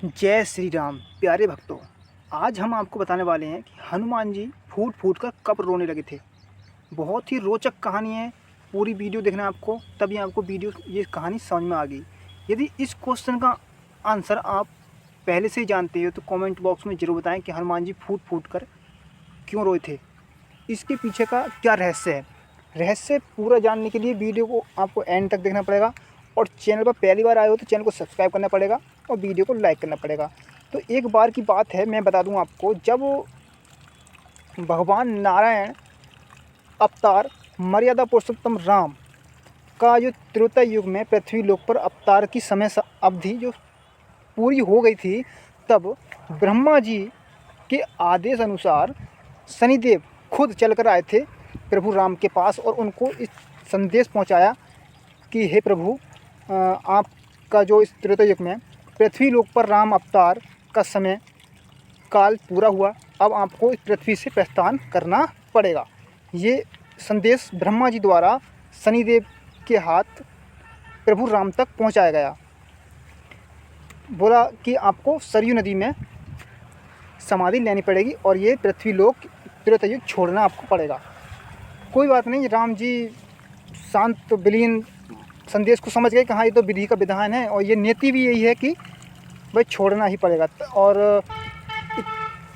जय श्री राम प्यारे भक्तों। आज हम आपको बताने वाले हैं कि हनुमान जी फूट फूट कर कब रोने लगे थे। बहुत ही रोचक कहानी है। पूरी वीडियो देखना है आपको, तभी आपको ये कहानी समझ में आ गई। यदि इस क्वेश्चन का आंसर आप पहले से ही जानते हो तो कमेंट बॉक्स में ज़रूर बताएं कि हनुमान जी फूट फूट कर क्यों रोए थे। इसके पीछे का क्या रहस्य है। रहस्य पूरा जानने के लिए वीडियो को आपको एंड तक देखना पड़ेगा, और चैनल पर पहली बार आए हो तो चैनल को सब्सक्राइब करना पड़ेगा और वीडियो को लाइक करना पड़ेगा। तो एक बार की बात है, मैं बता दूं आपको, जब भगवान नारायण अवतार मर्यादा पुरुषोत्तम राम का जो त्रेता युग में पृथ्वी लोक पर अवतार की समय अवधि जो पूरी हो गई थी, तब ब्रह्मा जी के आदेश अनुसार शनिदेव खुद चलकर आए थे प्रभु राम के पास और उनको इस संदेश पहुंचाया कि हे प्रभु, आपका जो इस त्रेता युग में पृथ्वी लोक पर राम अवतार का समय काल पूरा हुआ, अब आपको इस पृथ्वी से प्रस्थान करना पड़ेगा। ये संदेश ब्रह्मा जी द्वारा शनिदेव के हाथ प्रभु राम तक पहुंचाया गया। बोला कि आपको सरयू नदी में समाधि लेनी पड़ेगी और ये पृथ्वी लोक त्रेता युग छोड़ना आपको पड़ेगा। कोई बात नहीं, राम जी शांत विलीन संदेश को समझ गए कि हाँ, ये तो विधि का विधान है और ये नीति भी यही है कि भाई छोड़ना ही पड़ेगा। और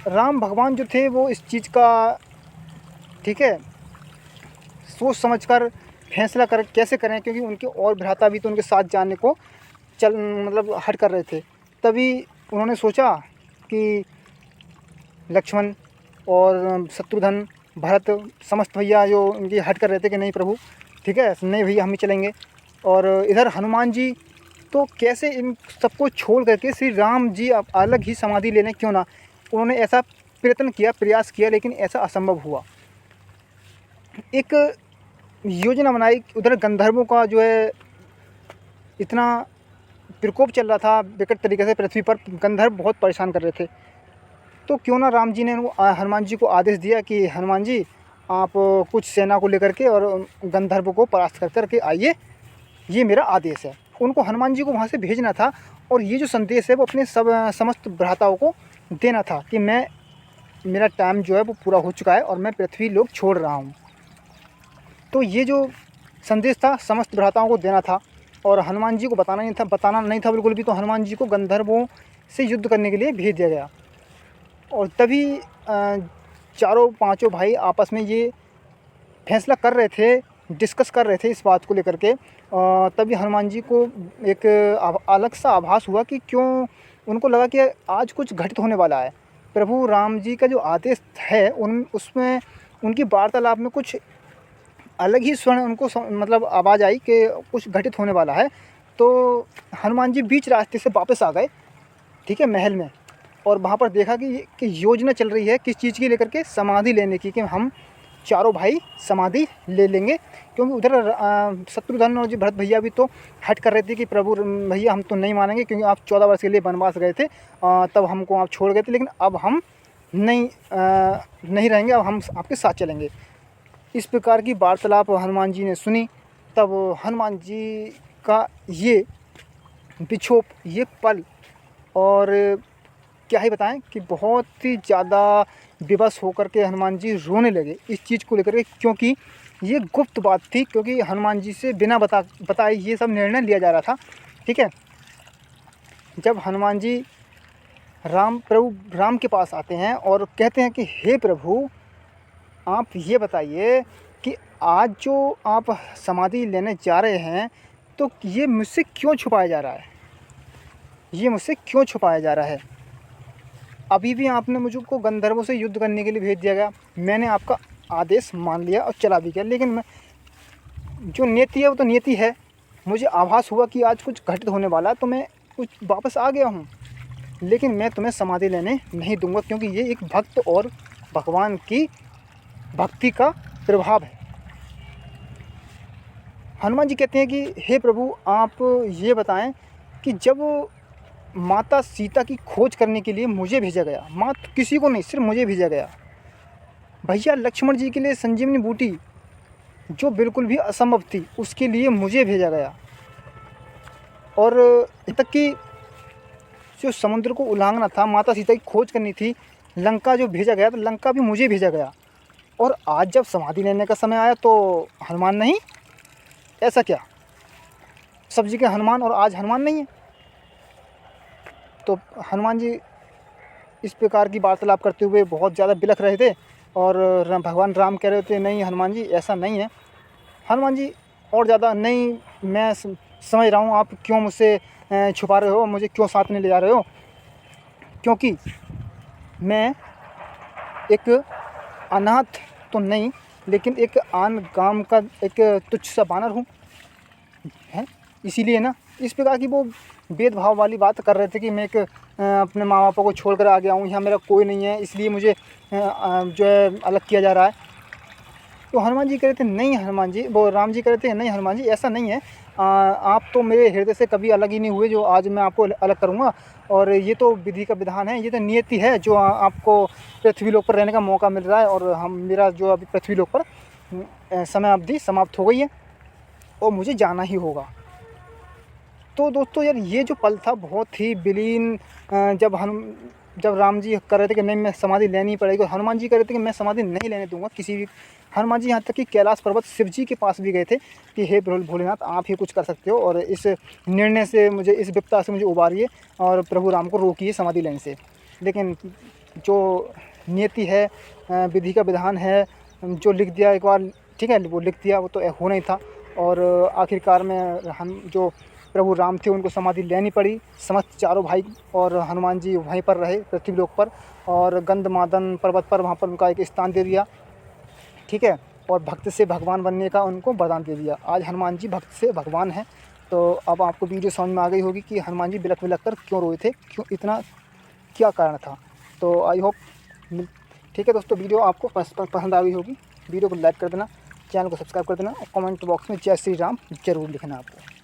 राम भगवान जो थे वो इस चीज़ का, ठीक है, सोच समझकर फैसला कर कैसे करें, क्योंकि उनके और भ्राता भी तो उनके साथ जाने को हट कर रहे थे। तभी उन्होंने सोचा कि लक्ष्मण और शत्रुघ्न भरत समस्त भैया जो उनकी हट कर रहे थे कि नहीं प्रभु, ठीक है, नहीं भैया हम ही चलेंगे। और इधर हनुमान जी तो कैसे इन सबको छोड़ करके श्री राम जी अब अलग ही समाधि ले लें, क्यों ना। उन्होंने ऐसा प्रयास किया, लेकिन ऐसा असंभव हुआ। एक योजना बनाई। उधर गंधर्वों का जो है इतना प्रकोप चल रहा था विकट तरीके से पृथ्वी पर, गंधर्व बहुत परेशान कर रहे थे। तो क्यों ना राम जी ने हनुमान जी को आदेश दिया कि हनुमान जी आप कुछ सेना को लेकर के और गंधर्व को परास्त कर करके आइए, ये मेरा आदेश है। उनको हनुमान जी को वहाँ से भेजना था और ये जो संदेश है वो अपने समस्त भ्राताओं को देना था कि मेरा टाइम जो है वो पूरा हो चुका है और मैं पृथ्वी लोक छोड़ रहा हूँ। तो ये जो संदेश था समस्त भ्राताओं को देना था और हनुमान जी को बताना नहीं था बिल्कुल भी। तो हनुमान जी को गंधर्वों से युद्ध करने के लिए भेज दिया गया। और तभी चारों पांचों भाई आपस में ये फैसला कर रहे थे, डिस्कस कर रहे थे इस बात को लेकर के। तभी हनुमान जी को एक अलग सा आभास हुआ कि क्यों, उनको लगा कि आज कुछ घटित होने वाला है। प्रभु राम जी का जो आदेश है उसमें उनकी वार्तालाप में कुछ अलग ही स्वर्ण उनको आवाज़ आई कि कुछ घटित होने वाला है। तो हनुमान जी बीच रास्ते से वापस आ गए, ठीक है, महल में। और वहाँ पर देखा कि योजना चल रही है किस चीज़ की लेकर के, समाधि लेने की, कि हम चारों भाई समाधि ले लेंगे। क्योंकि उधर शत्रुघ्न और जी भरत भैया भी तो हट कर रहे थे कि प्रभु भैया हम तो नहीं मानेंगे, क्योंकि आप 14 वर्ष के लिए वनवास गए थे, तब हमको आप छोड़ गए थे, लेकिन अब हम नहीं रहेंगे, अब हम आपके साथ चलेंगे। इस प्रकार की वार्तालाप हनुमान जी ने सुनी। तब हनुमान जी का ये विक्षोभ, ये पल, और क्या ही बताएं कि बहुत ही ज़्यादा विवश होकर के हनुमान जी रोने लगे इस चीज़ को लेकर के, क्योंकि ये गुप्त बात थी। क्योंकि हनुमान जी से बिना बताए ये सब निर्णय लिया जा रहा था, ठीक है। जब हनुमान जी प्रभु राम के पास आते हैं और कहते हैं कि हे प्रभु, आप ये बताइए कि आज जो आप समाधि लेने जा रहे हैं, तो ये मुझसे क्यों छुपाया जा रहा है, ये मुझसे क्यों छुपाया जा रहा है। अभी भी आपने मुझको गंधर्वों से युद्ध करने के लिए भेज दिया गया, मैंने आपका आदेश मान लिया और चला भी गया, लेकिन मैं जो नीति है वो तो नीति है। मुझे आभास हुआ कि आज कुछ घटित होने वाला है, तो मैं कुछ वापस आ गया हूँ, लेकिन मैं तुम्हें समाधि लेने नहीं दूंगा, क्योंकि ये एक भक्त और भगवान की भक्ति का प्रभाव है। हनुमान जी कहते हैं कि हे प्रभु, आप ये बताएं कि जब माता सीता की खोज करने के लिए मुझे भेजा गया, मात्र किसी को नहीं, सिर्फ मुझे भेजा गया, भैया लक्ष्मण जी के लिए संजीवनी बूटी जो बिल्कुल भी असंभव थी उसके लिए मुझे भेजा गया, और तक कि जो समुद्र को उलांघना था, माता सीता की खोज करनी थी, लंका जो भेजा गया, तो लंका भी मुझे भेजा गया। और आज जब समाधि लेने का समय आया तो हनुमान नहीं, ऐसा क्या? सब जगह हनुमान और आज हनुमान नहीं है। तो हनुमान जी इस प्रकार की वार्तालाप करते हुए बहुत ज़्यादा बिलख रहे थे और भगवान राम कह रहे थे नहीं हनुमान जी ऐसा नहीं है। हनुमान जी और ज़्यादा नहीं, मैं समझ रहा हूँ आप क्यों मुझसे छुपा रहे हो, मुझे क्यों साथ में ले जा रहे हो, क्योंकि मैं एक अनाथ तो नहीं लेकिन एक आन गांव का एक तुच्छ सा बानर हूँ, है इसीलिए ना इस प्रकार की वो भेदभाव वाली बात कर रहे थे कि मैं एक अपने माँ बापों को छोड़ कर आ गया हूँ, यहाँ मेरा कोई नहीं है, इसलिए मुझे जो है अलग किया जा रहा है। तो हनुमान जी कह रहे थे नहीं हनुमान जी, वो राम जी कह रहे थे नहीं हनुमान जी ऐसा नहीं है, आप तो मेरे हृदय से कभी अलग ही नहीं हुए जो आज मैं आपको अलग करूँगा। और ये तो विधि का विधान है, ये तो नियति है जो आपको पृथ्वी लोक पर रहने का मौका मिल रहा है। और मेरा जो अभी पृथ्वी लोक पर समय अवधि समाप्त हो गई है और मुझे जाना ही होगा। तो दोस्तों यार ये जो पल था बहुत ही विलीन, जब राम जी कर रहे थे कि नहीं मैं समाधि लेनी पड़ेगी, और हनुमान जी कह रहे थे कि मैं समाधि नहीं लेने दूंगा किसी भी। हनुमान जी यहाँ तक कि कैलाश पर्वत शिव जी के पास भी गए थे कि हे भोलेनाथ आप ही कुछ कर सकते हो और इस निर्णय से मुझे, इस विपदा से मुझे उबारिए और प्रभु राम को रोकिए समाधि लेने से। लेकिन जो नियति है, विधि का विधान है, जो लिख दिया एक बार ठीक है वो लिख दिया, वो तो होना ही था। और आखिरकार में हम जो प्रभु राम थे उनको समाधि लेनी पड़ी। समस्त चारों भाई और हनुमान जी वहीं पर रहे पृथ्वी लोक पर, और गंधमादन पर्वत पर वहाँ पर उनका एक स्थान दे दिया, ठीक है। और भक्त से भगवान बनने का उनको वरदान दे दिया। आज हनुमान जी भक्त से भगवान हैं। तो अब आपको वीडियो समझ में आ गई होगी कि हनुमान जी बिलख बिलख कर क्यों रोए थे, क्यों इतना क्या कारण था। तो आई होप ठीक है दोस्तों, वीडियो आपको पसंद आ गई होगी। वीडियो को लाइक कर देना, चैनल को सब्सक्राइब कर देना और कमेंट बॉक्स में जय श्री राम ज़रूर लिखना आपको।